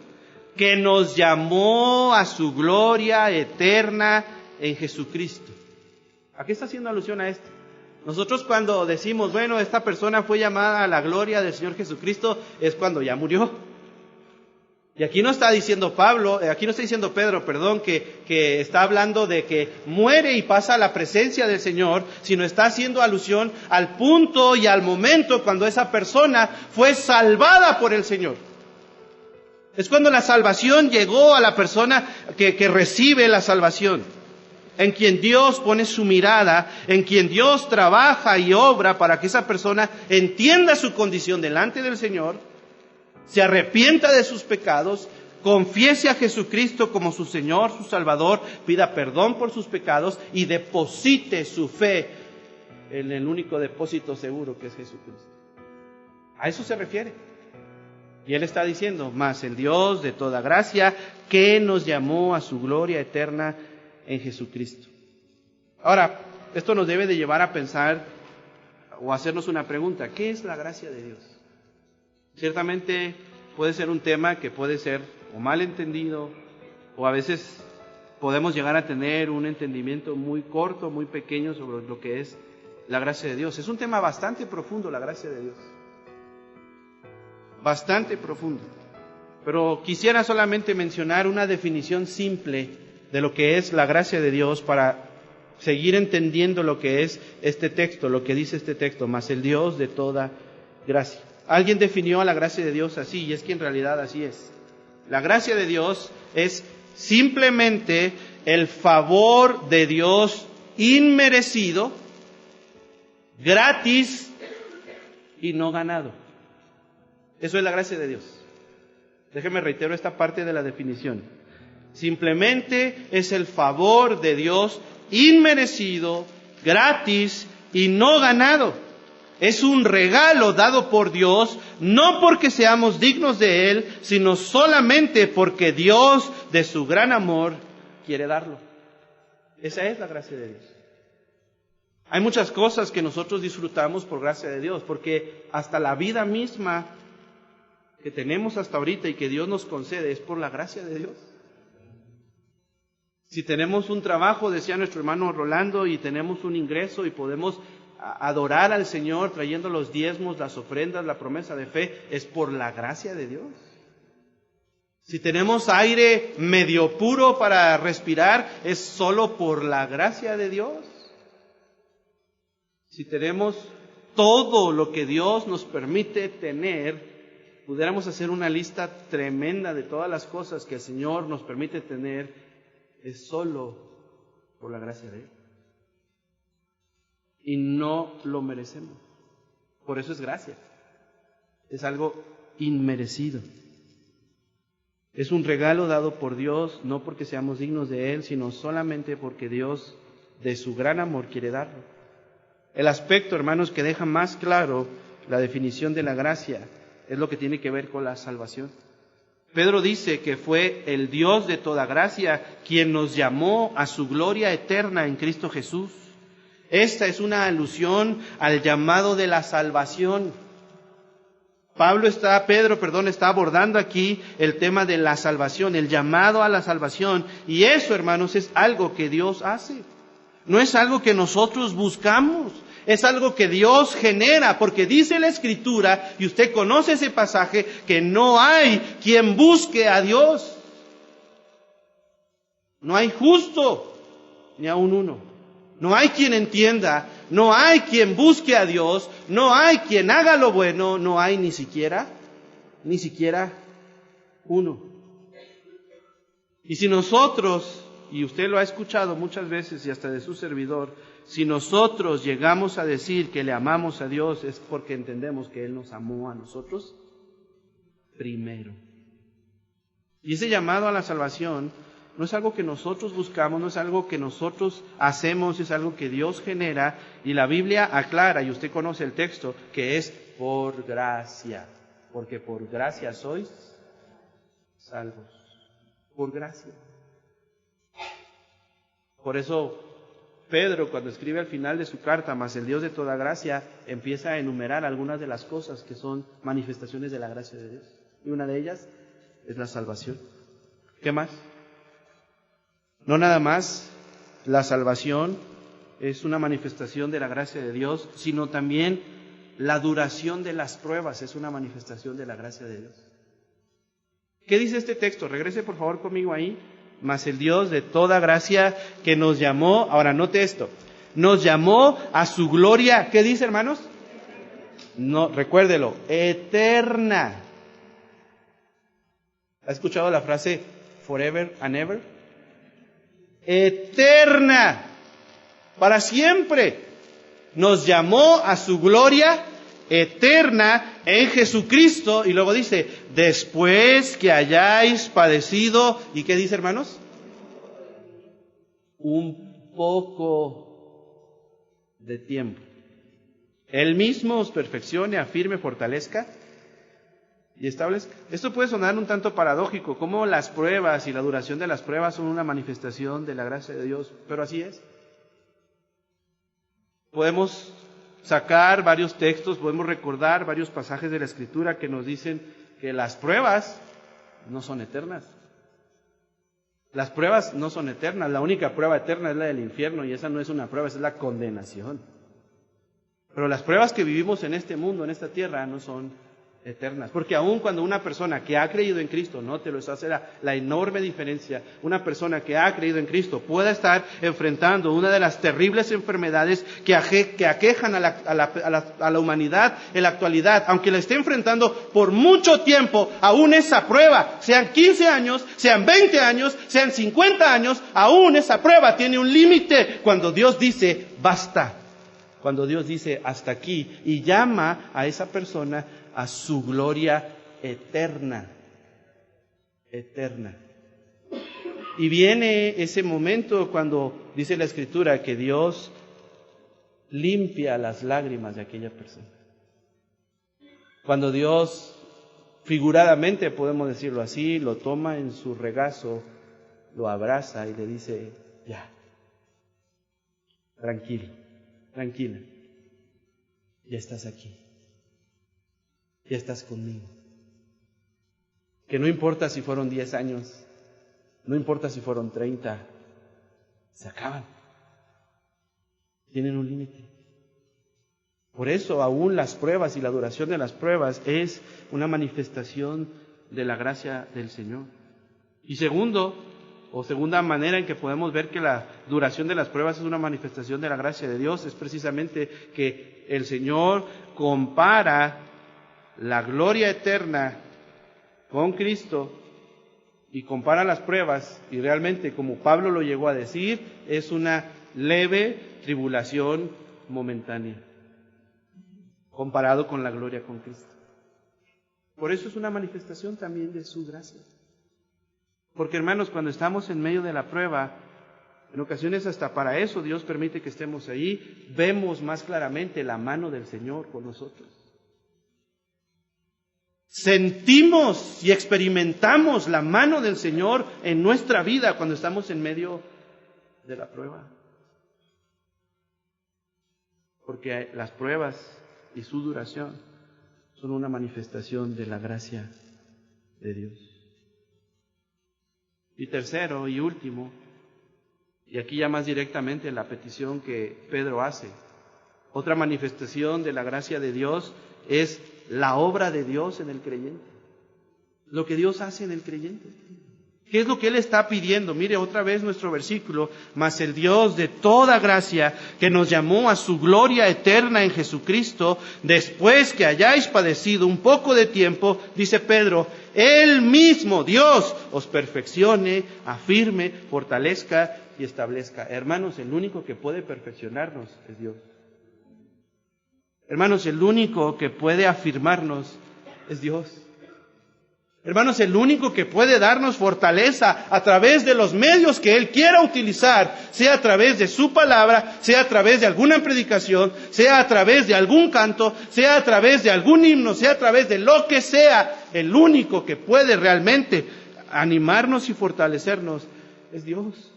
que nos llamó a su gloria eterna en Jesucristo. ¿A qué está haciendo alusión a esto? Nosotros cuando decimos, bueno, esta persona fue llamada a la gloria del Señor Jesucristo, es cuando ya murió. Y aquí no está diciendo Pedro, que está hablando de que muere y pasa a la presencia del Señor, sino está haciendo alusión al punto y al momento cuando esa persona fue salvada por el Señor. Es cuando la salvación llegó a la persona que recibe la salvación, en quien Dios pone su mirada, en quien Dios trabaja y obra para que esa persona entienda su condición delante del Señor, se arrepienta de sus pecados, confiese a Jesucristo como su Señor, su Salvador, pida perdón por sus pecados y deposite su fe en el único depósito seguro que es Jesucristo. A eso se refiere. Y Él está diciendo, mas el Dios de toda gracia, que nos llamó a su gloria eterna en Jesucristo. Ahora, esto nos debe de llevar a pensar o hacernos una pregunta. ¿Qué es la gracia de Dios? Ciertamente puede ser un tema que puede ser o mal entendido, o a veces podemos llegar a tener un entendimiento muy corto, muy pequeño sobre lo que es la gracia de Dios. Es un tema bastante profundo, la gracia de Dios. Bastante profundo. Pero quisiera solamente mencionar una definición simple de lo que es la gracia de Dios para seguir entendiendo lo que es este texto, lo que dice este texto, más el Dios de toda gracia. Alguien definió a la gracia de Dios así, y es que en realidad así es. La gracia de Dios es simplemente el favor de Dios inmerecido, gratis y no ganado. Eso es la gracia de Dios. Déjeme reiterar esta parte de la definición. Simplemente es el favor de Dios inmerecido, gratis y no ganado. Es un regalo dado por Dios, no porque seamos dignos de Él, sino solamente porque Dios, de su gran amor, quiere darlo. Esa es la gracia de Dios. Hay muchas cosas que nosotros disfrutamos por gracia de Dios, porque hasta la vida misma que tenemos hasta ahorita y que Dios nos concede es por la gracia de Dios. Si tenemos un trabajo, decía nuestro hermano Rolando, y tenemos un ingreso y podemos adorar al Señor trayendo los diezmos, las ofrendas, la promesa de fe, es por la gracia de Dios. Si tenemos aire medio puro para respirar, es solo por la gracia de Dios. Si tenemos todo lo que Dios nos permite tener, pudiéramos hacer una lista tremenda de todas las cosas que el Señor nos permite tener, es solo por la gracia de Él. Y no lo merecemos. Por eso es gracia. Es algo inmerecido. Es un regalo dado por Dios, no porque seamos dignos de Él, sino solamente porque Dios, de su gran amor, quiere darlo. El aspecto, hermanos, que deja más claro la definición de la gracia es lo que tiene que ver con la salvación. Pedro dice que fue el Dios de toda gracia quien nos llamó a su gloria eterna en Cristo Jesús. Esta es una alusión al llamado de la salvación. Pedro está abordando aquí el tema de la salvación, el llamado a la salvación. Y eso, hermanos, es algo que Dios hace. No es algo que nosotros buscamos. Es algo que Dios genera, porque dice la Escritura, y usted conoce ese pasaje, que no hay quien busque a Dios. No hay justo, ni aun uno. No hay quien entienda, no hay quien busque a Dios, no hay quien haga lo bueno, no hay ni siquiera uno. Y si nosotros, y usted lo ha escuchado muchas veces y hasta de su servidor, si nosotros llegamos a decir que le amamos a Dios, es porque entendemos que Él nos amó a nosotros primero. Y ese llamado a la salvación no es algo que nosotros buscamos, no es algo que nosotros hacemos, es algo que Dios genera, y la Biblia aclara, y usted conoce el texto, que es por gracia, porque por gracia sois salvos, por gracia. Por eso Pedro, cuando escribe al final de su carta, mas el Dios de toda gracia, empieza a enumerar algunas de las cosas que son manifestaciones de la gracia de Dios. Y una de ellas es la salvación. ¿Qué más? No nada más la salvación es una manifestación de la gracia de Dios, sino también la duración de las pruebas es una manifestación de la gracia de Dios. ¿Qué dice este texto? Regrese por favor conmigo ahí. Mas el Dios de toda gracia que nos llamó, ahora note esto, nos llamó a su gloria, ¿qué dice, hermanos? No, recuérdelo, eterna. ¿Ha escuchado la frase forever and ever? Eterna, para siempre. Nos llamó a su gloria eterna en Jesucristo, y luego dice, después que hayáis padecido, ¿y qué dice, hermanos? Un poco de tiempo. Él mismo os perfeccione, afirme, fortalezca y establezca. Esto puede sonar un tanto paradójico, como las pruebas y la duración de las pruebas son una manifestación de la gracia de Dios, pero así es. Podemos sacar varios textos, podemos recordar varios pasajes de la Escritura que nos dicen que las pruebas no son eternas. Las pruebas no son eternas, la única prueba eterna es la del infierno, y esa no es una prueba, esa es la condenación. Pero las pruebas que vivimos en este mundo, en esta tierra, no son eternas. Porque aun cuando una persona que ha creído en Cristo, nótelo, eso hace la enorme diferencia, una persona que ha creído en Cristo pueda estar enfrentando una de las terribles enfermedades que aquejan a la humanidad en la actualidad, aunque la esté enfrentando por mucho tiempo, aún esa prueba, sean 15 años, sean 20 años, sean 50 años, aún esa prueba tiene un límite cuando Dios dice, basta. Cuando Dios dice, hasta aquí, y llama a esa persona a su gloria eterna. Eterna. Y viene ese momento cuando dice la Escritura que Dios limpia las lágrimas de aquella persona. Cuando Dios, figuradamente podemos decirlo así, lo toma en su regazo, lo abraza y le dice, ya, tranquilo, tranquila, ya estás aquí. Ya estás conmigo. Que no importa si fueron 10 años, no importa si fueron 30, se acaban. Tienen un límite. Por eso aún las pruebas y la duración de las pruebas es una manifestación de la gracia del Señor. Y segunda manera en que podemos ver que la duración de las pruebas es una manifestación de la gracia de Dios, es precisamente que el Señor compara la gloria eterna con Cristo y compara las pruebas, y realmente, como Pablo lo llegó a decir, es una leve tribulación momentánea comparado con la gloria con Cristo. Por eso es una manifestación también de su gracia. Porque, hermanos, cuando estamos en medio de la prueba, en ocasiones hasta para eso Dios permite que estemos ahí, vemos más claramente la mano del Señor con nosotros. Sentimos y experimentamos la mano del Señor en nuestra vida cuando estamos en medio de la prueba. Porque las pruebas y su duración son una manifestación de la gracia de Dios. Y tercero y último, y aquí ya más directamente la petición que Pedro hace, otra manifestación de la gracia de Dios es la obra de Dios en el creyente. Lo que Dios hace en el creyente. ¿Qué es lo que Él está pidiendo? Mire otra vez nuestro versículo. Mas el Dios de toda gracia, que nos llamó a su gloria eterna en Jesucristo, después que hayáis padecido un poco de tiempo, dice Pedro, Él mismo, Dios, os perfeccione, afirme, fortalezca y establezca. Hermanos, el único que puede perfeccionarnos es Dios. Hermanos, el único que puede afirmarnos es Dios. Hermanos, el único que puede darnos fortaleza a través de los medios que Él quiera utilizar, sea a través de su palabra, sea a través de alguna predicación, sea a través de algún canto, sea a través de algún himno, sea a través de lo que sea, el único que puede realmente animarnos y fortalecernos es Dios.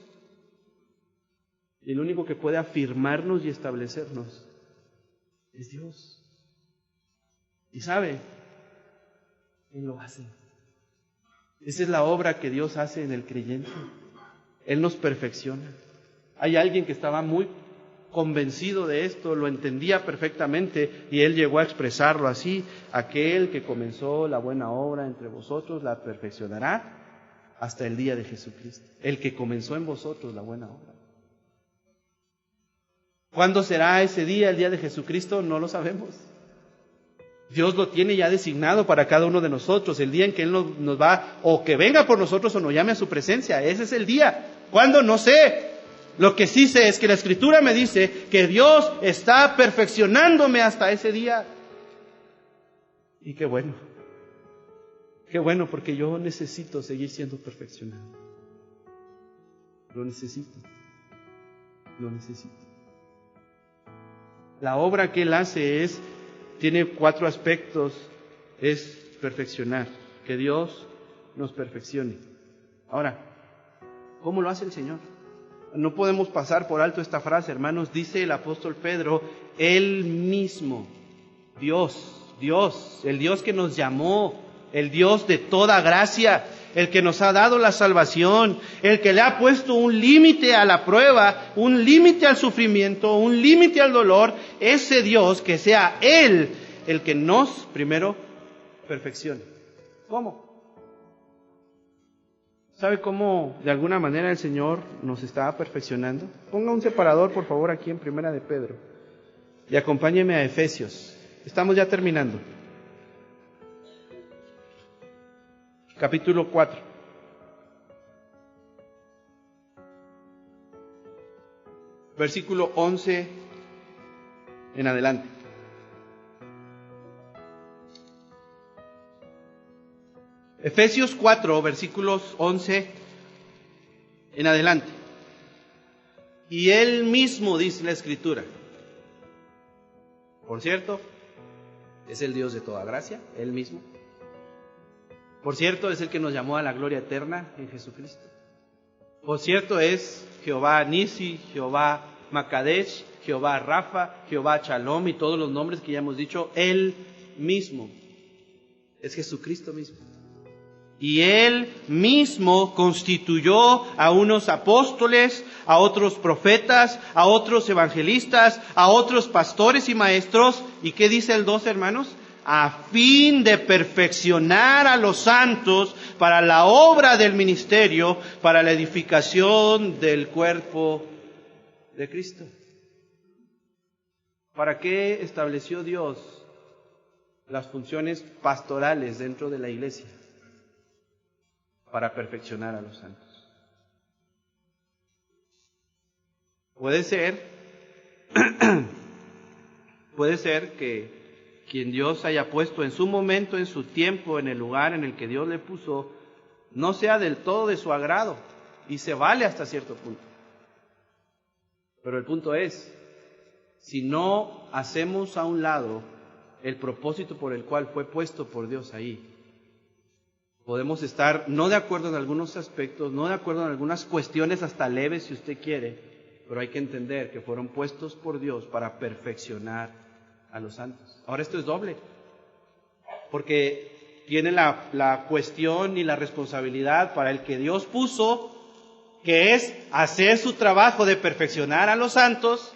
Y el único que puede afirmarnos y establecernos es Dios. Y sabe, Él lo hace. Esa es la obra que Dios hace en el creyente. Él nos perfecciona. Hay alguien que estaba muy convencido de esto, lo entendía perfectamente y él llegó a expresarlo así: aquel que comenzó la buena obra entre vosotros la perfeccionará hasta el día de Jesucristo. El que comenzó en vosotros la buena obra. ¿Cuándo será ese día, el día de Jesucristo? No lo sabemos. Dios lo tiene ya designado para cada uno de nosotros, el día en que Él nos va, o que venga por nosotros o nos llame a su presencia. Ese es el día. ¿Cuándo? No sé. Lo que sí sé es que la Escritura me dice que Dios está perfeccionándome hasta ese día. Y qué bueno. Qué bueno, porque yo necesito seguir siendo perfeccionado. Lo necesito. Lo necesito. La obra que Él hace tiene 4 aspectos. Es perfeccionar, que Dios nos perfeccione. Ahora, ¿cómo lo hace el Señor? No podemos pasar por alto esta frase, hermanos. Dice el apóstol Pedro, Él mismo, Dios, el Dios que nos llamó, el Dios de toda gracia, el que nos ha dado la salvación, el que le ha puesto un límite a la prueba, un límite al sufrimiento, un límite al dolor, ese Dios, que sea Él el que nos primero perfeccione. ¿Cómo? ¿Sabe cómo de alguna manera el Señor nos está perfeccionando? Ponga un separador, por favor, aquí en Primera de Pedro. Y acompáñeme a Efesios. Estamos ya terminando. Capítulo 4. Versículo 11 en adelante. Efesios 4, versículos 11 en adelante. Y Él mismo, dice la Escritura. Por cierto, es el Dios de toda gracia, Él mismo. Por cierto, es el que nos llamó a la gloria eterna en Jesucristo. Por cierto, es Jehová Nisi, Jehová Makadesh, Jehová Rafa, Jehová Shalom y todos los nombres que ya hemos dicho. Él mismo. Es Jesucristo mismo. Y Él mismo constituyó a unos apóstoles, a otros profetas, a otros evangelistas, a otros pastores y maestros. ¿Y qué dice el 2, hermanos? A fin de perfeccionar a los santos para la obra del ministerio, para la edificación del cuerpo de Cristo. ¿Para qué estableció Dios las funciones pastorales dentro de la iglesia? Para perfeccionar a los santos. Puede ser que quien Dios haya puesto en su momento, en su tiempo, en el lugar en el que Dios le puso, no sea del todo de su agrado y se vale hasta cierto punto. Pero el punto es, si no hacemos a un lado el propósito por el cual fue puesto por Dios ahí, podemos estar no de acuerdo en algunos aspectos, no de acuerdo en algunas cuestiones hasta leves si usted quiere, pero hay que entender que fueron puestos por Dios para perfeccionar a los santos. Ahora esto es doble, porque tiene la cuestión y la responsabilidad para el que Dios puso, que es hacer su trabajo de perfeccionar a los santos,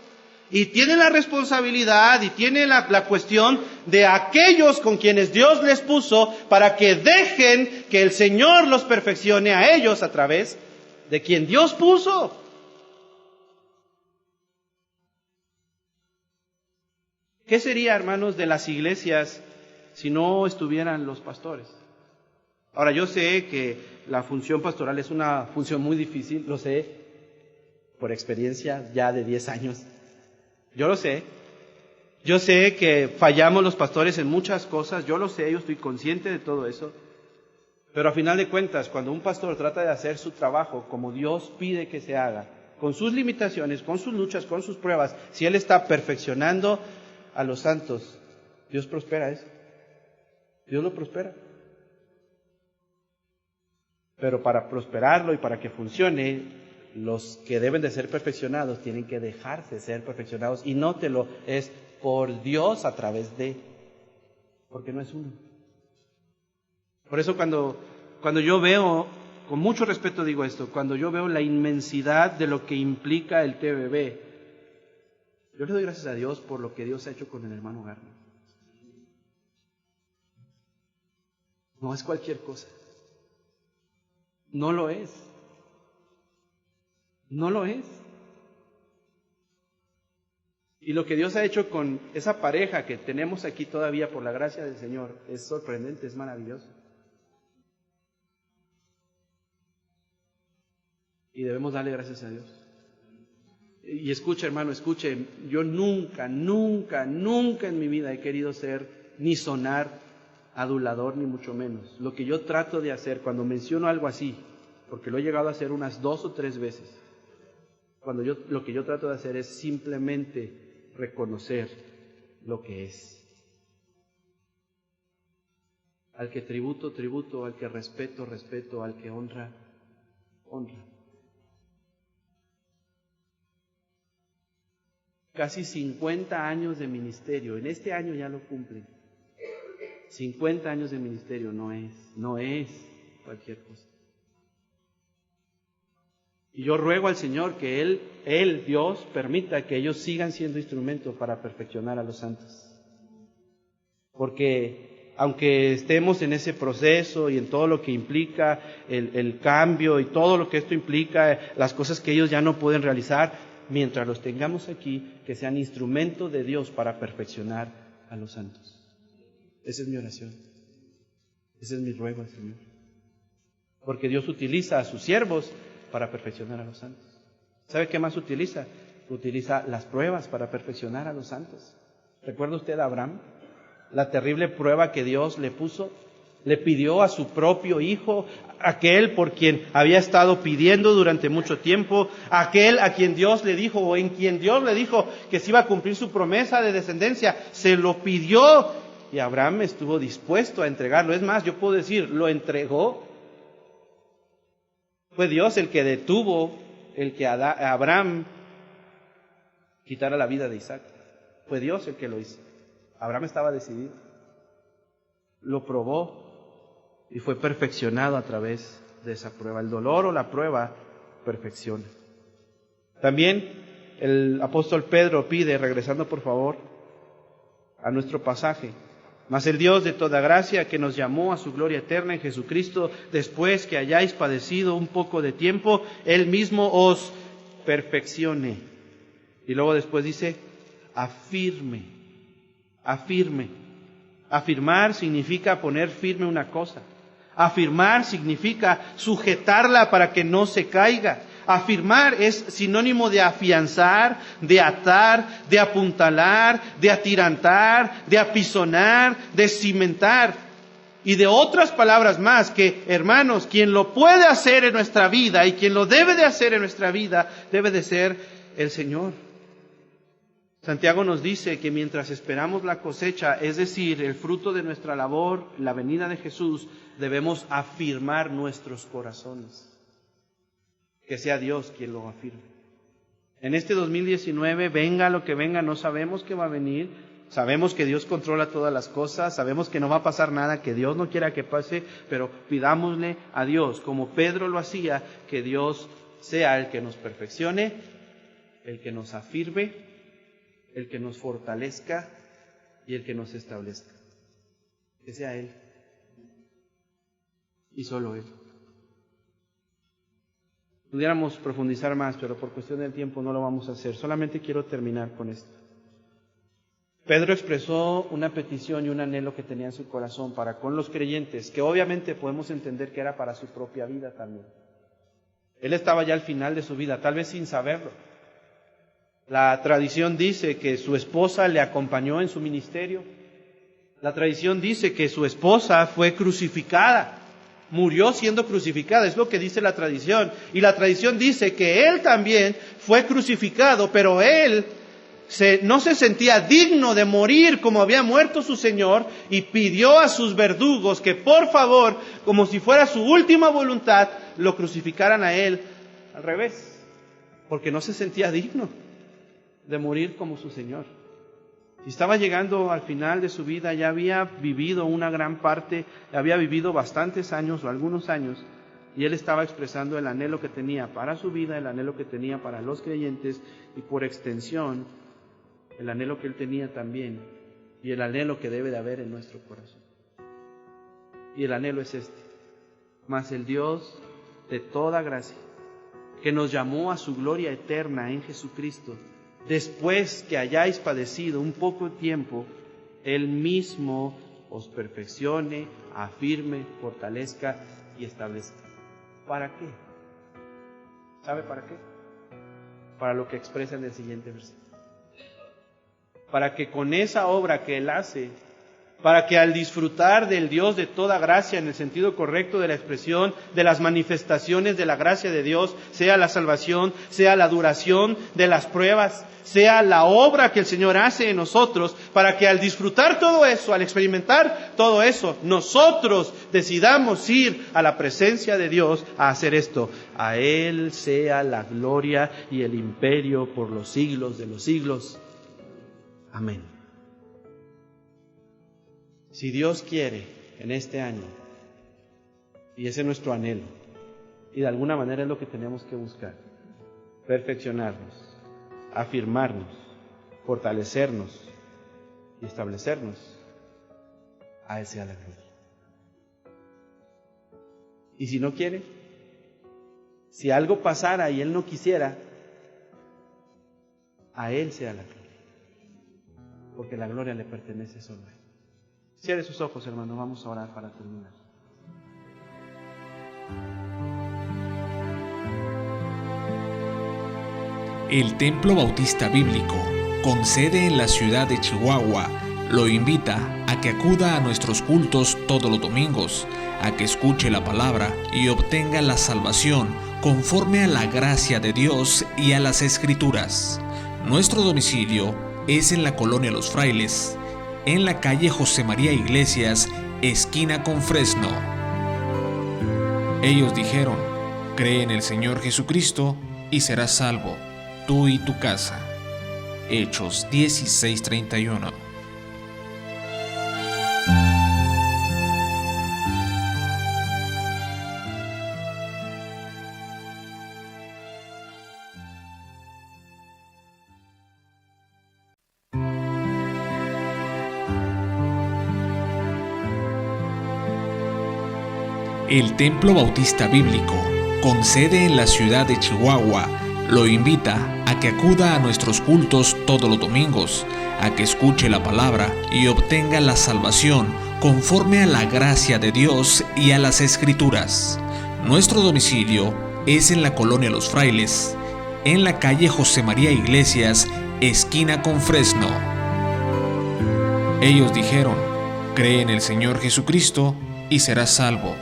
y tiene la responsabilidad y tiene la cuestión de aquellos con quienes Dios les puso para que dejen que el Señor los perfeccione a ellos a través de quien Dios puso. ¿Qué sería, hermanos, de las iglesias si no estuvieran los pastores? Ahora, yo sé que la función pastoral es una función muy difícil, lo sé, por experiencia ya de 10 años. Yo lo sé. Yo sé que fallamos los pastores en muchas cosas, yo lo sé, yo estoy consciente de todo eso. Pero a final de cuentas, cuando un pastor trata de hacer su trabajo como Dios pide que se haga, con sus limitaciones, con sus luchas, con sus pruebas, si Él está perfeccionando a los santos, Dios prospera eso. Dios lo prospera. Pero para prosperarlo y para que funcione, los que deben de ser perfeccionados tienen que dejarse ser perfeccionados. Y nótelo, es por Dios a través de, porque no es uno. Por eso cuando yo veo, con mucho respeto digo esto, cuando yo veo la inmensidad de lo que implica el TBB, yo le doy gracias a Dios por lo que Dios ha hecho con el hermano Garner. No es cualquier cosa. No lo es. No lo es. Y lo que Dios ha hecho con esa pareja que tenemos aquí todavía por la gracia del Señor es sorprendente, es maravilloso. Y debemos darle gracias a Dios. Y escuche, hermano, escuche, yo nunca en mi vida he querido ser ni sonar adulador, ni mucho menos. Lo que yo trato de hacer cuando menciono algo así, porque lo he llegado a hacer unas 2 o 3 veces, lo que yo trato de hacer es simplemente reconocer lo que es. Al que tributo, tributo, al que respeto, respeto, al que honra, honra. Casi 50 años de ministerio, en este año ya lo cumplen. 50 años de ministerio no es cualquier cosa. Y yo ruego al Señor que Él, Dios, permita que ellos sigan siendo instrumentos para perfeccionar a los santos. Porque aunque estemos en ese proceso y en todo lo que implica el cambio y todo lo que esto implica, las cosas que ellos ya no pueden realizar, mientras los tengamos aquí, que sean instrumento de Dios para perfeccionar a los santos. Esa es mi oración. Ese es mi ruego al Señor. Porque Dios utiliza a sus siervos para perfeccionar a los santos. ¿Sabe qué más utiliza? Utiliza las pruebas para perfeccionar a los santos. ¿Recuerda usted a Abraham? La terrible prueba que Dios le puso. Le pidió a su propio hijo, aquel por quien había estado pidiendo durante mucho tiempo, aquel a quien Dios le dijo, o en quien Dios le dijo que se iba a cumplir su promesa de descendencia. Se lo pidió y Abraham estuvo dispuesto a entregarlo. Es más, yo puedo decir, lo entregó. Fue Dios el que detuvo el que Abraham quitara la vida de Isaac. Fue Dios el que lo hizo. Abraham estaba decidido. Lo probó y fue perfeccionado a través de esa prueba. El dolor o la prueba perfecciona. También el apóstol Pedro pide, regresando por favor a nuestro pasaje, mas el Dios de toda gracia, que nos llamó a su gloria eterna en Jesucristo, después que hayáis padecido un poco de tiempo, Él mismo os perfeccione. Y luego después dice, afirme. Afirmar significa poner firme una cosa. Afirmar significa sujetarla para que no se caiga. Afirmar es sinónimo de afianzar, de atar, de apuntalar, de atirantar, de apisonar, de cimentar. Y de otras palabras más que, hermanos, quien lo puede hacer en nuestra vida y quien lo debe de hacer en nuestra vida, debe de ser el Señor. Santiago nos dice que mientras esperamos la cosecha, es decir, el fruto de nuestra labor, la venida de Jesús, debemos afirmar nuestros corazones. Que sea Dios quien lo afirme. En este 2019, venga lo que venga, no sabemos qué va a venir. Sabemos que Dios controla todas las cosas, sabemos que no va a pasar nada que Dios no quiera que pase, pero pidámosle a Dios, como Pedro lo hacía, que Dios sea el que nos perfeccione, el que nos afirme, el que nos fortalezca y el que nos establezca. Que sea Él. Y solo Él. Pudiéramos profundizar más, pero por cuestión del tiempo no lo vamos a hacer. Solamente quiero terminar con esto. Pedro expresó una petición y un anhelo que tenía en su corazón para con los creyentes, que obviamente podemos entender que era para su propia vida también. Él estaba ya al final de su vida, tal vez sin saberlo. La tradición dice que su esposa le acompañó en su ministerio. La tradición dice que su esposa fue crucificada. Murió siendo crucificada, es lo que dice la tradición. Y la tradición dice que él también fue crucificado, pero él no se sentía digno de morir como había muerto su Señor y pidió a sus verdugos que por favor, como si fuera su última voluntad, lo crucificaran a él al revés, porque no se sentía digno de morir como su Señor. Y estaba llegando al final de su vida, ya había vivido una gran parte, había vivido bastantes años o algunos años, y él estaba expresando el anhelo que tenía para su vida, el anhelo que tenía para los creyentes, y por extensión, el anhelo que él tenía también, y el anhelo que debe de haber en nuestro corazón. Y el anhelo es este: mas el Dios de toda gracia, que nos llamó a su gloria eterna en Jesucristo, después que hayáis padecido un poco tiempo, Él mismo os perfeccione, afirme, fortalezca y establezca. ¿Para qué? ¿Sabe para qué? Para lo que expresa en el siguiente versículo. Para que con esa obra que Él hace, para que al disfrutar del Dios de toda gracia, en el sentido correcto de la expresión, de las manifestaciones de la gracia de Dios, sea la salvación, sea la duración de las pruebas, sea la obra que el Señor hace en nosotros, para que al disfrutar todo eso, al experimentar todo eso, nosotros decidamos ir a la presencia de Dios a hacer esto. A Él sea la gloria y el imperio por los siglos de los siglos. Amén. Si Dios quiere en este año, y ese es nuestro anhelo, y de alguna manera es lo que tenemos que buscar, perfeccionarnos, afirmarnos, fortalecernos y establecernos, a Él sea la gloria. Y si no quiere, si algo pasara y Él no quisiera, a Él sea la gloria, porque la gloria le pertenece solo a Él. Cierre sus ojos, hermano, vamos a orar para terminar. El Templo Bautista Bíblico, con sede en la ciudad de Chihuahua, lo invita a que acuda a nuestros cultos todos los domingos, a que escuche la palabra y obtenga la salvación conforme a la gracia de Dios y a las Escrituras. Nuestro domicilio es en la colonia Los Frailes, en la calle José María Iglesias, esquina con Fresno. Ellos dijeron: cree en el Señor Jesucristo y serás salvo, tú y tu casa. Hechos 16:31. El Templo Bautista Bíblico, con sede en la ciudad de Chihuahua, lo invita a que acuda a nuestros cultos todos los domingos, a que escuche la palabra y obtenga la salvación conforme a la gracia de Dios y a las Escrituras. Nuestro domicilio es en la colonia Los Frailes, en la calle José María Iglesias, esquina con Fresno. Ellos dijeron: cree en el Señor Jesucristo y serás salvo,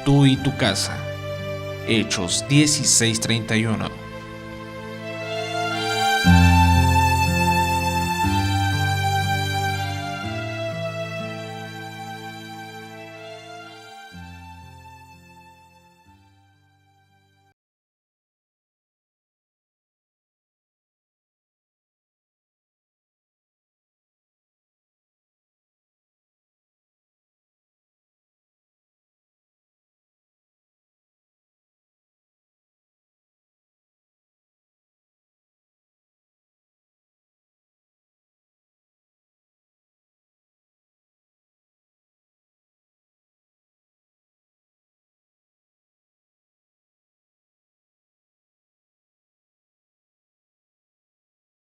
tú y tu casa. Hechos 16:31.